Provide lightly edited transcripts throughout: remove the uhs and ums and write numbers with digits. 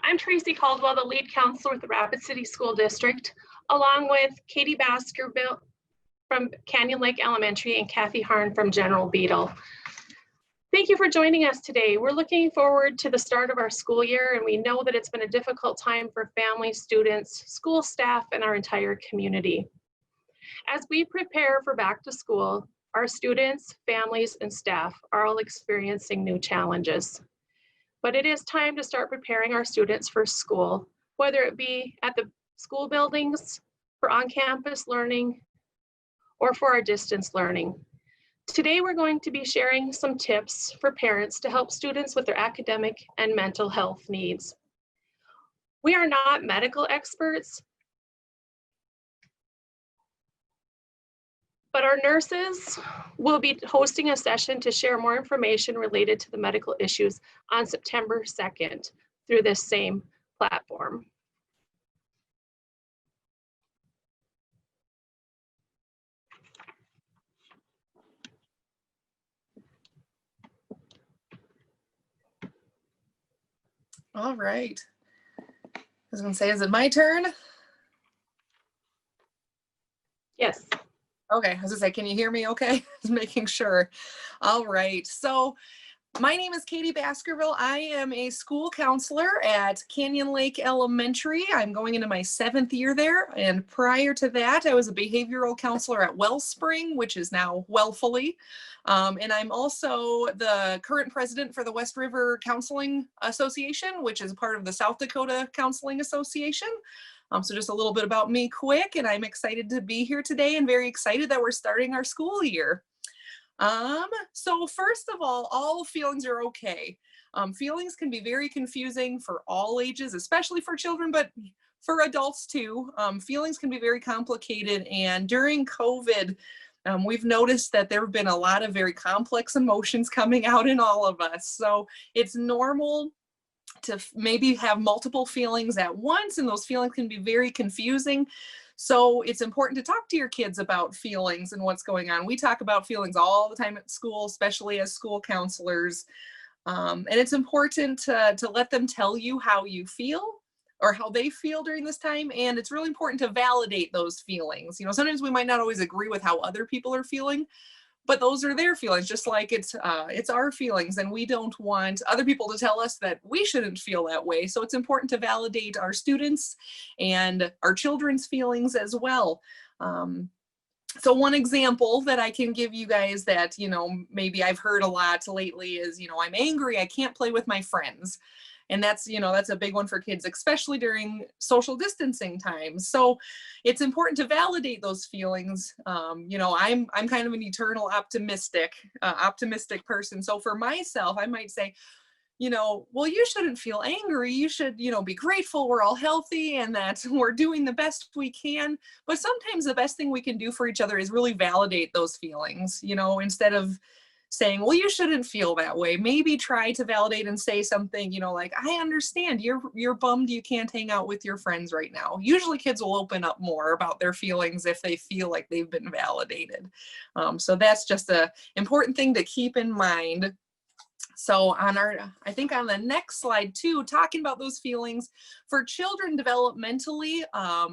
I'm Tracy Caldwell, the lead counselor with the Rapid City School District, along with Katie Baskerville from Canyon Lake Elementary and Kathy Harn from General Beetle. Thank you for joining us today. We're looking forward to the start of our school year, and we know that it's been a difficult time for families, students, school staff, and our entire community. As we prepare for back to school, our students, families, and staff are all experiencing new challenges. But it is time to start preparing our students for school, whether it be at the school buildings, for on-campus learning, or for our distance learning. Today, we're going to be sharing some tips for parents to help students with their academic and mental health needs. We are not medical experts, but our nurses will be hosting a session to share more information related to the medical issues on September 2nd through this same platform. All right. I was going to say, is it my turn? Yes. Okay, I was going to say, can you hear me okay? Just making sure. All right. So my name is Katie Baskerville. I am a school counselor at Canyon Lake Elementary. I'm going into my 7th year there. And prior to that, I was a behavioral counselor at Wellspring, which is now Wellfully. And I'm also the current president for the West River Counseling Association, which is part of the South Dakota Counseling Association. So just a little bit about me quick, and I'm excited to be here today and very excited that we're starting our school year. So first of all feelings are okay. Feelings can be very confusing for all ages, especially for children, but for adults too. Feelings can be very complicated, and during COVID, we've noticed that there have been a lot of very complex emotions coming out in all of us. So it's normal to maybe have multiple feelings at once, and those feelings can be very confusing. So it's important to talk to your kids about feelings and what's going on. We talk about feelings all the time at school, especially as school counselors. And it's important to let them tell you how you feel or how they feel during this time. And it's really important to validate those feelings. You know, sometimes we might not always agree with how other people are feeling, but those are their feelings, just like it's our feelings, and we don't want other people to tell us that we shouldn't feel that way. So it's important to validate our students and our children's feelings as well. So one example that I can give you guys that, you know, maybe I've heard a lot lately is, you know, I'm angry, I can't play with my friends. And that's, you know, that's a big one for kids, especially during social distancing times. So it's important to validate those feelings. You know, I'm kind of an eternal optimistic person. So for myself, I might say, you know, well, you shouldn't feel angry. You should, you know, be grateful we're all healthy and that we're doing the best we can. But sometimes the best thing we can do for each other is really validate those feelings, you know, instead of saying, well, you shouldn't feel that way. Maybe try to validate and say something, you know, like, I understand you're bummed you can't hang out with your friends right now. Usually kids will open up more about their feelings if they feel like they've been validated. So that's just an important thing to keep in mind. So I think on the next slide too, talking about those feelings for children developmentally,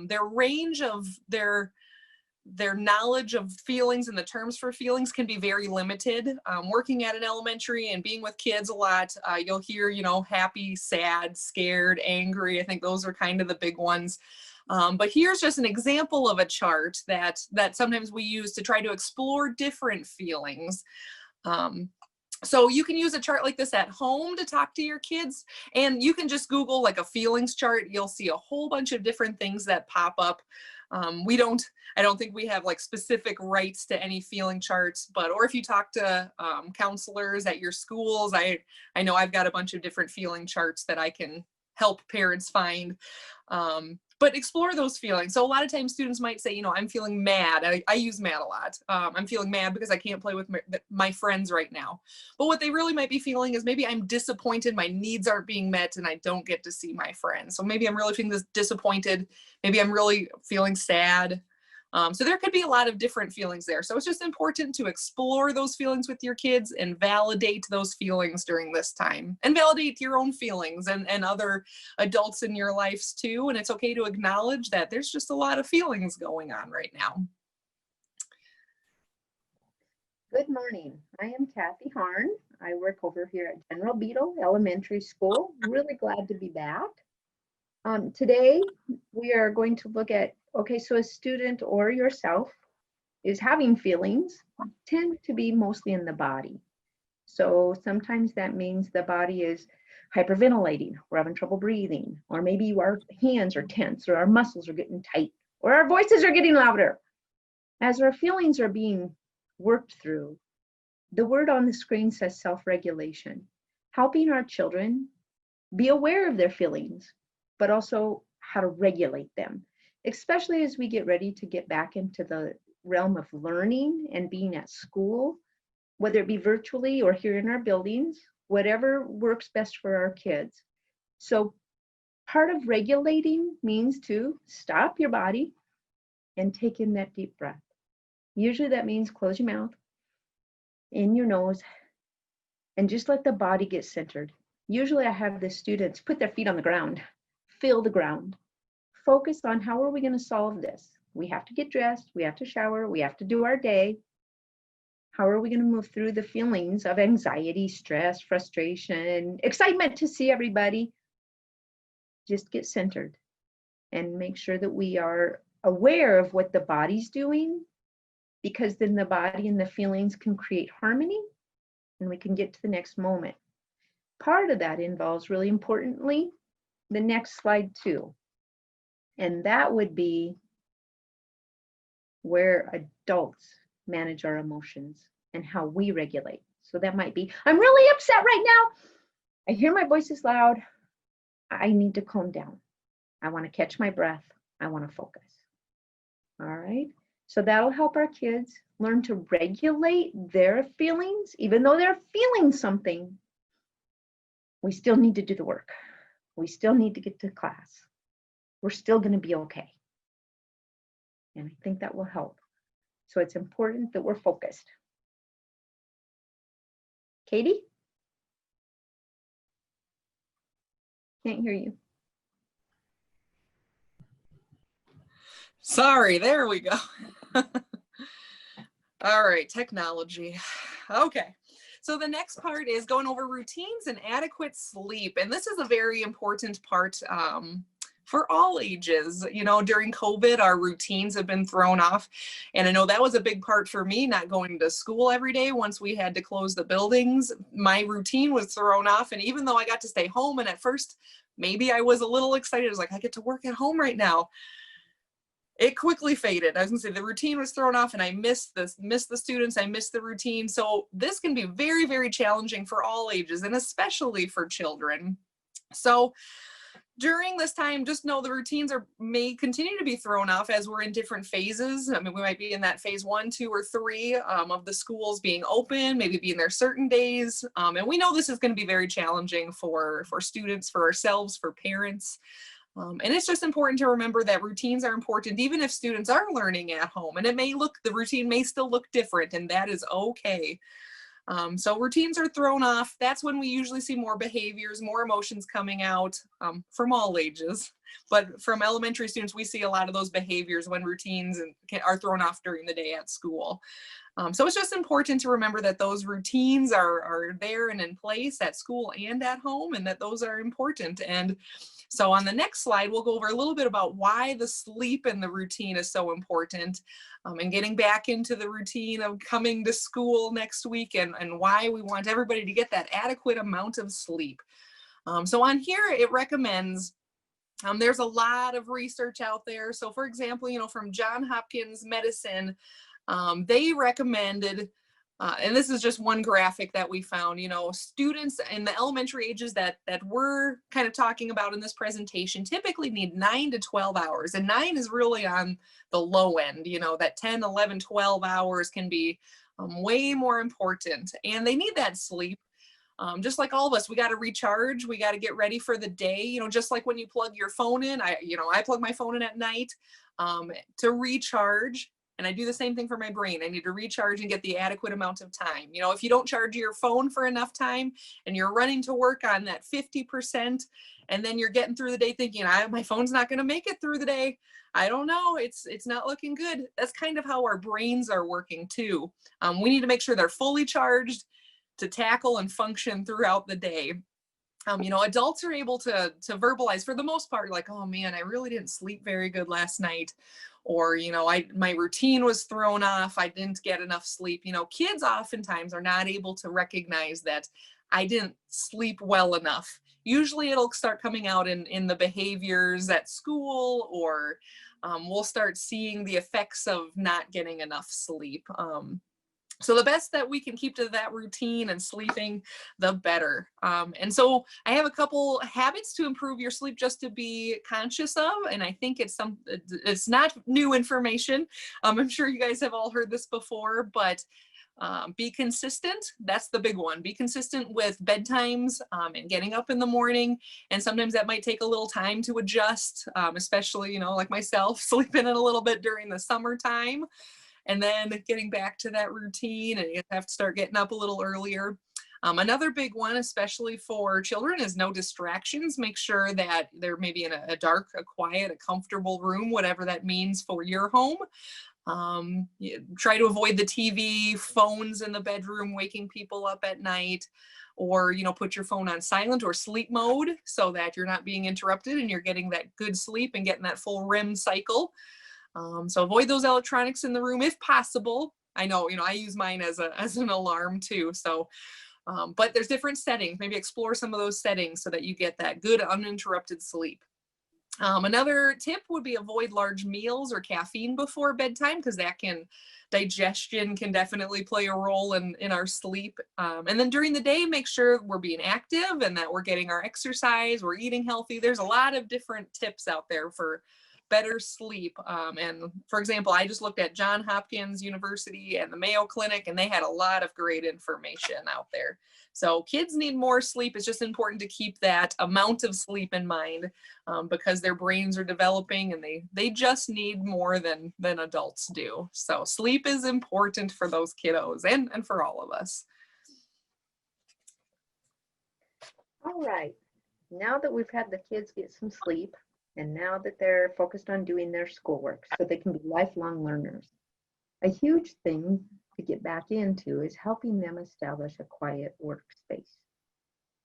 their range of their knowledge of feelings and the terms for feelings can be very limited. Working at an elementary and being with kids a lot, you'll hear, you know, happy, sad, scared, angry. I think those are kind of the big ones. But here's just an example of a chart that sometimes we use to try to explore different feelings. So you can use a chart like this at home to talk to your kids, and you can just Google like a feelings chart. You'll see a whole bunch of different things that pop up. I don't think we have like specific rights to any feeling charts, or if you talk to counselors at your schools, I know I've got a bunch of different feeling charts that I can help parents find. But explore those feelings. So a lot of times students might say, you know, I'm feeling mad. I use mad a lot. I'm feeling mad because I can't play with my friends right now. But what they really might be feeling is maybe I'm disappointed, my needs aren't being met and I don't get to see my friends. So maybe I'm really feeling disappointed. Maybe I'm really feeling sad. So there could be a lot of different feelings there. So it's just important to explore those feelings with your kids and validate those feelings during this time, and validate your own feelings and other adults in your lives too. And it's okay to acknowledge that there's just a lot of feelings going on right now. Good morning. I am Kathy Harn. I work over here at General Beadle Elementary School. Really glad to be back. Today, we are going to look at, okay, so a student or yourself is having feelings, tend to be mostly in the body. So sometimes that means the body is hyperventilating, we're having trouble breathing, or maybe our hands are tense, or our muscles are getting tight, or our voices are getting louder. As our feelings are being worked through, the word on the screen says self-regulation, helping our children be aware of their feelings, but also how to regulate them, especially as we get ready to get back into the realm of learning and being at school, whether it be virtually or here in our buildings, whatever works best for our kids. So part of regulating means to stop your body and take in that deep breath. Usually that means close your mouth, in your nose, and just let the body get centered. Usually I have the students put their feet on the ground, feel the ground, focus on how are we going to solve this? We have to get dressed, we have to shower, we have to do our day. How are we going to move through the feelings of anxiety, stress, frustration, excitement to see everybody? Just get centered and make sure that we are aware of what the body's doing, because then the body and the feelings can create harmony and we can get to the next moment. Part of that involves, really importantly, the next slide too. And that would be where adults manage our emotions and how we regulate. So that might be, I'm really upset right now. I hear my voice is loud. I need to calm down. I want to catch my breath. I want to focus. All right. So that'll help our kids learn to regulate their feelings. Even though they're feeling something, we still need to do the work. We still need to get to class. We're still going to be okay. And I think that will help. So it's important that we're focused. Katie? Can't hear you. Sorry, there we go. All right, technology. Okay. So the next part is going over routines and adequate sleep. And this is a very important part for all ages. You know, during COVID, our routines have been thrown off. And I know that was a big part for me, not going to school every day. Once we had to close the buildings, my routine was thrown off. And even though I got to stay home, and at first, maybe I was a little excited. I was like, I get to work at home right now. It quickly faded. I was gonna say the routine was thrown off and I missed the students, I missed the routine. So this can be very, very challenging for all ages and especially for children. So during this time, just know the routines may continue to be thrown off as we're in different phases. I mean, we might be in that phase 1, 2, or 3 of the schools being open, maybe being there certain days. And we know this is gonna be very challenging for students, for ourselves, for parents. And it's just important to remember that routines are important, even if students are learning at home, and the routine may still look different, and that is okay. So routines are thrown off. That's when we usually see more behaviors, more emotions coming out from all ages. But from elementary students, we see a lot of those behaviors when routines are thrown off during the day at school. So it's just important to remember that those routines are there and in place at school and at home, and that those are important. And so on the next slide, we'll go over a little bit about why the sleep and the routine is so important, and getting back into the routine of coming to school next week, and why we want everybody to get that adequate amount of sleep. So on here, it recommends, there's a lot of research out there. So for example, you know, from Johns Hopkins Medicine, they recommended, and this is just one graphic that we found, you know, students in the elementary ages that we're kind of talking about in this presentation typically need 9 to 12 hours. And 9 is really on the low end, you know, that 10, 11, 12 hours can be way more important. And they need that sleep. Just like all of us, we got to recharge. We got to get ready for the day. You know, just like when you plug your phone in, I plug my phone in at night to recharge. And I do the same thing for my brain. I need to recharge and get the adequate amount of time. You know, if you don't charge your phone for enough time and you're running to work on that 50%, and then you're getting through the day thinking, my phone's not going to make it through the day. I don't know. It's not looking good. That's kind of how our brains are working too. We need to make sure they're fully charged to tackle and function throughout the day. You know, adults are able to verbalize for the most part, like, oh man, I really didn't sleep very good last night. Or, you know, my routine was thrown off. I didn't get enough sleep. You know, kids oftentimes are not able to recognize that I didn't sleep well enough. Usually it'll start coming out in the behaviors at school, or we'll start seeing the effects of not getting enough sleep. So the best that we can keep to that routine and sleeping, the better. And so I have a couple habits to improve your sleep just to be conscious of. And I think it's not new information. I'm sure you guys have all heard this before, but be consistent. That's the big one. Be consistent with bedtimes and getting up in the morning. And sometimes that might take a little time to adjust, especially, you know, like myself, sleeping in a little bit during the summertime. And then getting back to that routine, and you have to start getting up a little earlier. Another big one, especially for children, is no distractions. Make sure that they're maybe in a dark, a quiet, a comfortable room, whatever that means for your home. Try to avoid the TV, phones in the bedroom, waking people up at night, or, you know, put your phone on silent or sleep mode so that you're not being interrupted and you're getting that good sleep and getting that full REM cycle. So avoid those electronics in the room if possible. I know, you know, I use mine as an alarm too. So, but there's different settings. Maybe explore some of those settings so that you get that good uninterrupted sleep. Another tip would be avoid large meals or caffeine before bedtime, because digestion can definitely play a role in our sleep. And then during the day, make sure we're being active and that we're getting our exercise, we're eating healthy. There's a lot of different tips out there for better sleep. And for example, I just looked at Johns Hopkins University and the Mayo Clinic, and they had a lot of great information out there. So kids need more sleep. It's just important to keep that amount of sleep in mind because their brains are developing and they just need more than adults do. So sleep is important for those kiddos and for all of us. All right, now that we've had the kids get some sleep, and now that they're focused on doing their schoolwork so they can be lifelong learners, a huge thing to get back into is helping them establish a quiet workspace.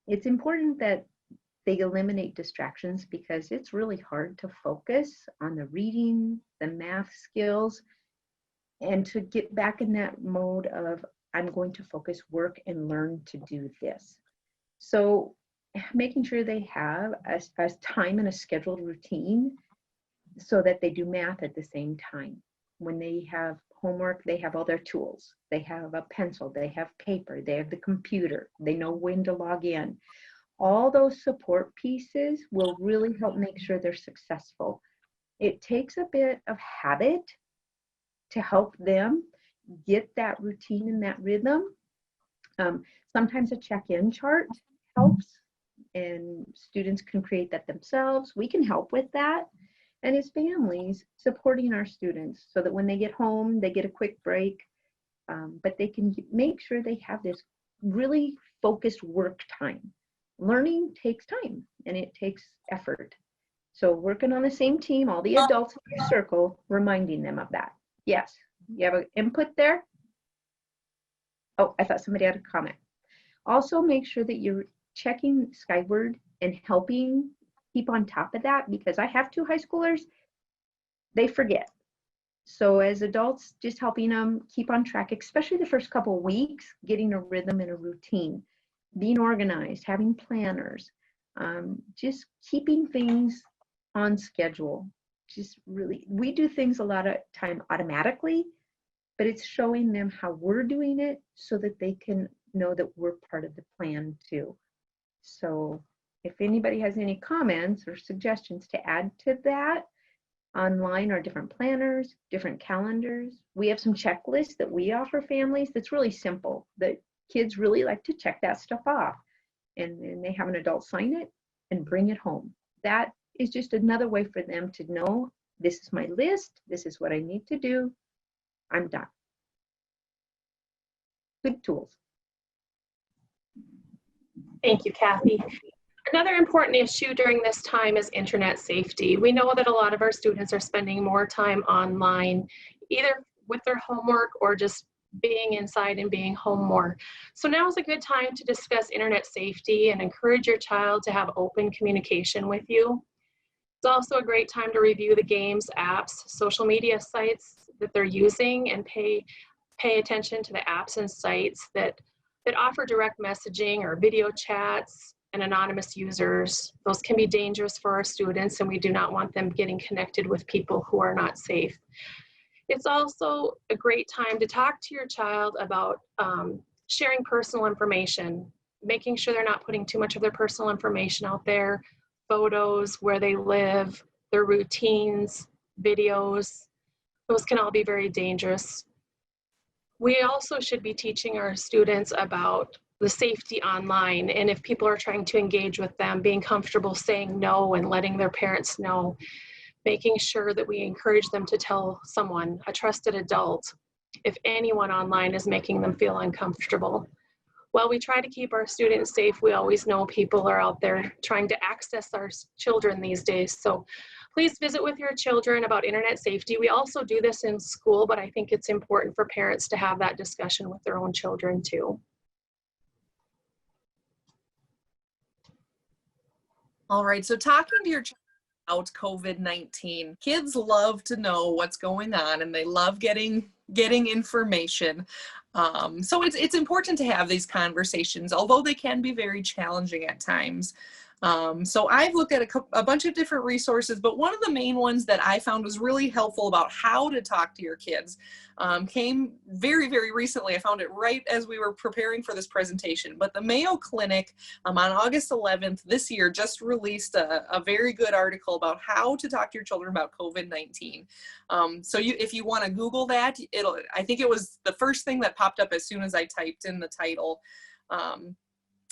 It's important that they eliminate distractions because it's really hard to focus on the reading, the math skills, and to get back in that mode of, I'm going to focus, work, and learn to do this. So making sure they have a time and a scheduled routine so that they do math at the same time. When they have homework, they have all their tools. They have a pencil, they have paper, they have the computer, they know when to log in. All those support pieces will really help make sure they're successful. It takes a bit of habit to help them get that routine and that rhythm. Sometimes a check-in chart helps, and students can create that themselves. We can help with that. And as families, supporting our students so that when they get home, they get a quick break, but they can make sure they have this really focused work time. Learning takes time and it takes effort. So working on the same team, all the adults in your circle, reminding them of that. Yes, you have an input there? Oh, I thought somebody had a comment. Also make sure that you're checking Skyward and helping keep on top of that, because I have 2 high schoolers, they forget. So as adults, just helping them keep on track, especially the first couple of weeks, getting a rhythm and a routine, being organized, having planners, just keeping things on schedule. Just really, we do things a lot of time automatically, but it's showing them how we're doing it so that they can know that we're part of the plan too. So if anybody has any comments or suggestions to add to that, online are different planners, different calendars. We have some checklists that we offer families that's really simple that kids really like to check that stuff off, and they have an adult sign it and bring it home. That is just another way for them to know, this is my list, this is what I need to do, I'm done. Good tools. Thank you, Kathy. Another important issue during this time is internet safety. We know that a lot of our students are spending more time online, either with their homework or just being inside and being home more. So now is a good time to discuss internet safety and encourage your child to have open communication with you. It's also a great time to review the games, apps, social media sites that they're using, and pay attention to the apps and sites that offer direct messaging or video chats and anonymous users. Those can be dangerous for our students, and we do not want them getting connected with people who are not safe. It's also a great time to talk to your child about sharing personal information, making sure they're not putting too much of their personal information out there, photos, where they live, their routines, videos. Those can all be very dangerous. We also should be teaching our students about the safety online, and if people are trying to engage with them, being comfortable saying no and letting their parents know, making sure that we encourage them to tell someone, a trusted adult, if anyone online is making them feel uncomfortable. While we try to keep our students safe, we always know people are out there trying to access our children these days. So please visit with your children about internet safety. We also do this in school, but I think it's important for parents to have that discussion with their own children too. All right, so talking to your child about COVID-19, kids love to know what's going on, and they love getting information. So it's important to have these conversations, although they can be very challenging at times. So I've looked at a bunch of different resources, but one of the main ones that I found was really helpful about how to talk to your kids came very, very recently. I found it right as we were preparing for this presentation, but the Mayo Clinic on August 11th this year just released a very good article about how to talk to your children about COVID-19. So if you want to Google that, I think it was the first thing that popped up as soon as I typed in the title.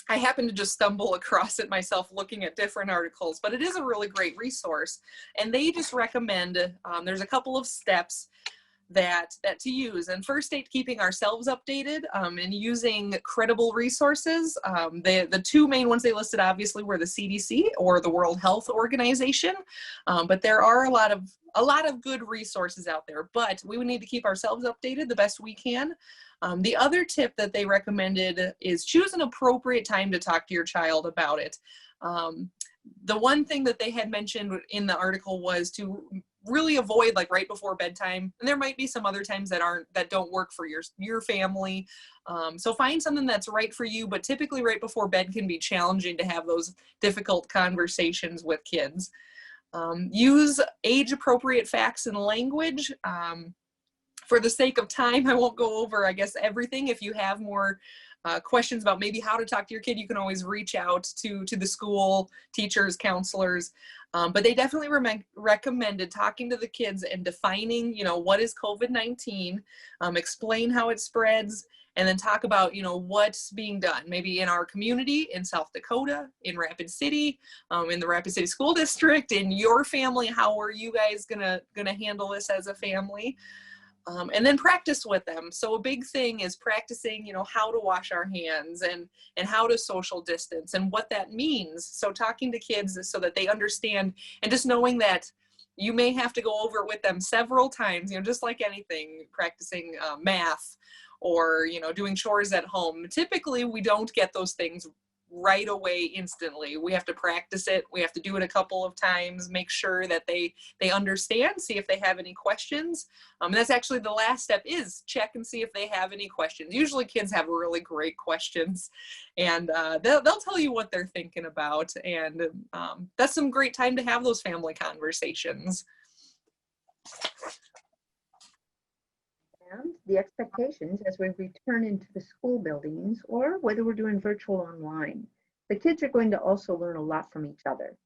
I happened to just stumble across it myself looking at different articles, but it is a really great resource. And they just recommend, there's a couple of steps that to use. And first, keeping ourselves updated and using credible resources. The two main ones they listed obviously were the CDC or the World Health Organization, but there are a lot of good resources out there, but we would need to keep ourselves updated the best we can. The other tip that they recommended is choose an appropriate time to talk to your child about it. The one thing that they had mentioned in the article was to really avoid like right before bedtime. And there might be some other times that don't work for your family. So find something that's right for you, but typically right before bed can be challenging to have those difficult conversations with kids. Use age-appropriate facts and language. For the sake of time, I won't go over, I guess, everything. If you have more questions about maybe how to talk to your kid, you can always reach out to the school, teachers, counselors. But they definitely recommended talking to the kids and defining, what is COVID-19, explain how it spreads, and then talk about, what's being done, maybe in our community, in South Dakota, in Rapid City, in the Rapid City School District, in your family. How are you guys gonna handle this as a family? And then practice with them. So a big thing is practicing, how to wash our hands and how to social distance and what that means. So talking to kids so that they understand, and just knowing that you may have to go over it with them several times, just like anything, practicing math or, doing chores at home. Typically, we don't get those things right away instantly. We have to practice it. We have to do it a couple of times, make sure that they understand, see if they have any questions. And that's actually the last step, is check and see if they have any questions. Usually kids have really great questions, and they'll tell you what they're thinking about. And that's some great time to have those family conversations. And the expectations as we return into the school buildings, or whether we're doing virtual online. The kids are going to also learn a lot from each other.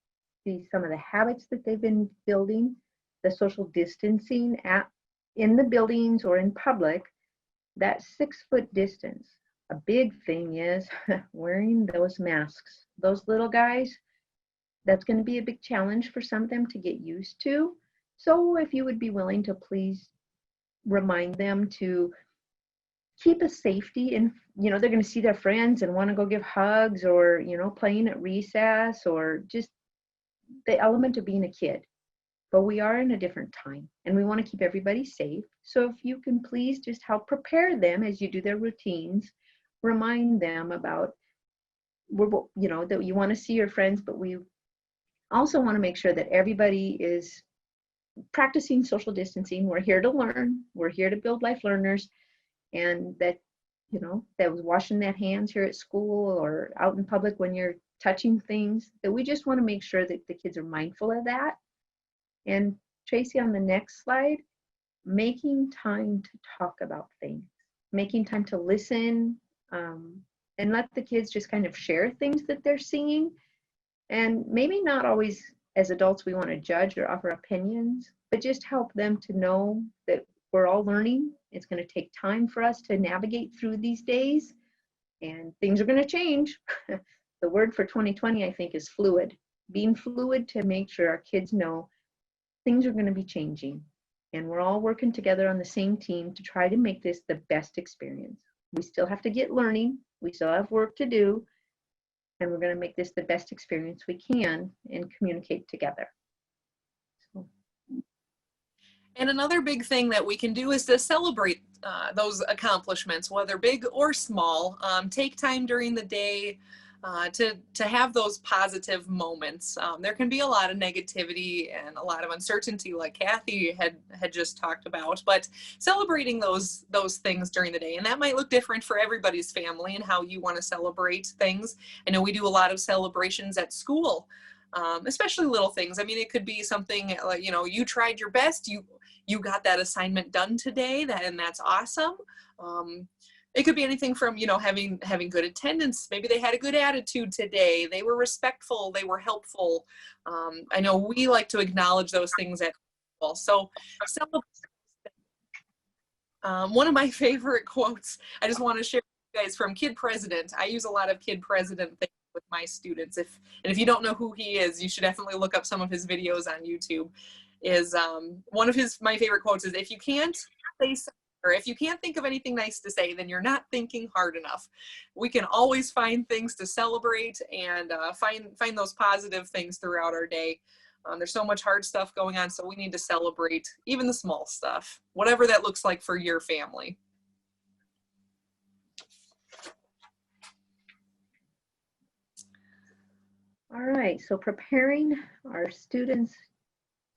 See some of the habits that they've been building, the social distancing in the buildings or in public, that 6-foot distance. A big thing is wearing those masks. Those little guys, that's going to be a big challenge for some of them to get used to. So if you would be willing to please remind them to keep a safety, and they're going to see their friends and want to go give hugs, or playing at recess, or just the element of being a kid. But we are in a different time and we want to keep everybody safe. So if you can please just help prepare them as you do their routines, remind them about that you want to see your friends, but we also want to make sure that everybody is practicing social distancing. We're here to learn, we're here to build life learners, and that that was washing that hands here at school or out in public when you're touching things, that we just want to make sure that the kids are mindful of that. And Tracy, on the next slide, making time to talk about things, making time to listen, and let the kids just kind of share things that they're seeing. And maybe not always as adults we want to judge or offer opinions, but just help them to know that we're all learning. It's going to take time for us to navigate through these days, and things are going to change. The word for 2020, I think, is fluid. Being fluid to make sure our kids know things are going to be changing, and we're all working together on the same team to try to make this the best experience. We still have to get learning. We still have work to do, and we're going to make this the best experience we can and communicate together. And another big thing that we can do is to celebrate those accomplishments, whether big or small. Take time during the day to have those positive moments. There can be a lot of negativity and a lot of uncertainty, like Kathy had just talked about, but celebrating those things during the day. And that might look different for everybody's family and how you want to celebrate things. I know we do a lot of celebrations at school, especially little things. I mean, it could be something like, you tried your best, you got that assignment done today, and that's awesome. It could be anything from, having good attendance. Maybe they had a good attitude today. They were respectful. They were helpful. I know we like to acknowledge those things at school. So one of my favorite quotes, I just want to share with you guys, from Kid President. I use a lot of Kid President things with my students. If you don't know who he is, you should definitely look up some of his videos on YouTube. One of my favorite quotes is, if you can't say something, or if you can't think of anything nice to say, then you're not thinking hard enough. We can always find things to celebrate and find those positive things throughout our day. There's so much hard stuff going on, so we need to celebrate even the small stuff, whatever that looks like for your family. All right, so preparing our students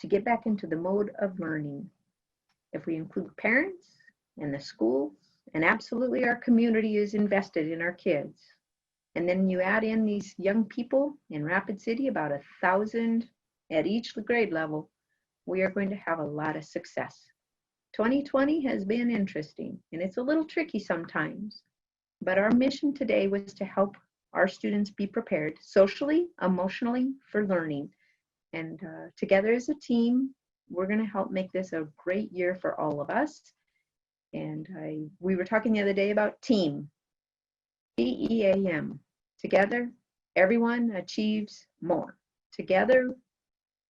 to get back into the mode of learning. If we include parents and the schools, and absolutely our community is invested in our kids. And then you add in these young people in Rapid City, about 1,000 at each grade level, we are going to have a lot of success. 2020 has been interesting, and it's a little tricky sometimes, but our mission today was to help our students be prepared socially, emotionally, for learning. And together as a team, we're going to help make this a great year for all of us. And we were talking the other day about team, TEAM. Together, everyone achieves more. Together,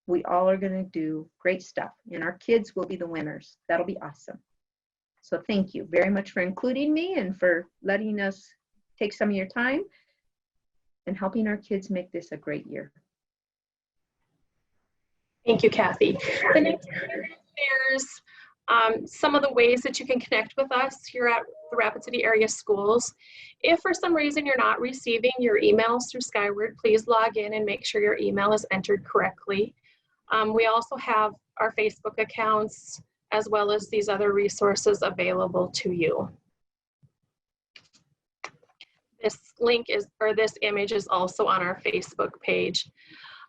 we all are going to do great stuff, and our kids will be the winners. That'll be awesome. So thank you very much for including me and for letting us take some of your time and helping our kids make this a great year. Thank you, Kathy. The next there's some of the ways that you can connect with us here at the Rapid City Area Schools. If for some reason you're not receiving your emails through Skyward, please log in and make sure your email is entered correctly. We also have our Facebook accounts as well as these other resources available to you. This link or this image is also on our Facebook page.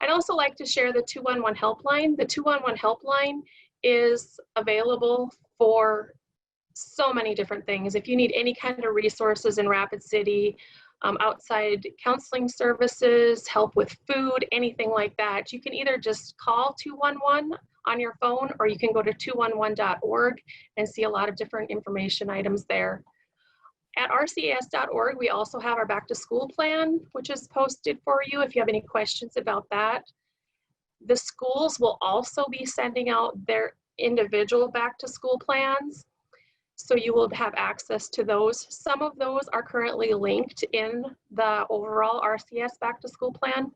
I'd also like to share the 211 helpline. The 211 helpline is available for so many different things. If you need any kind of resources in Rapid City, outside counseling services, help with food, anything like that, you can either just call 211 on your phone, or you can go to 211.org and see a lot of different information items there. At rcs.org, we also have our back to school plan, which is posted for you if you have any questions about that. The schools will also be sending out their individual back to school plans, so you will have access to those. Some of those are currently linked in the overall RCS back to school plan.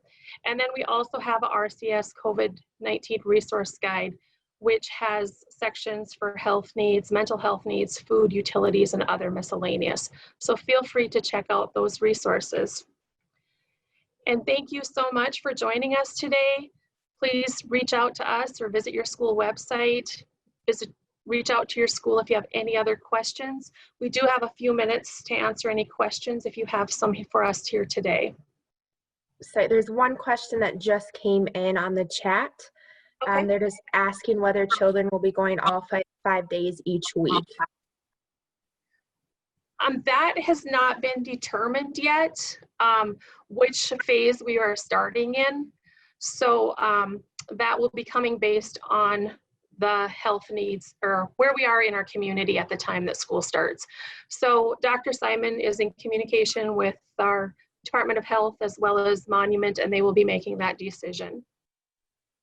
And then we also have a RCS COVID-19 resource guide, which has sections for health needs, mental health needs, food, utilities, and other miscellaneous. So feel free to check out those resources. And thank you so much for joining us today. Please reach out to us or visit your school website. Reach out to your school if you have any other questions. We do have a few minutes to answer any questions if you have some for us here today. So there's one question that just came in on the chat. Okay. They're just asking whether children will be going all 5 days each week. That has not been determined yet, which phase we are starting in. So that will be coming based on the health needs or where we are in our community at the time that school starts. So Dr. Simon is in communication with our Department of Health as well as Monument, and they will be making that decision.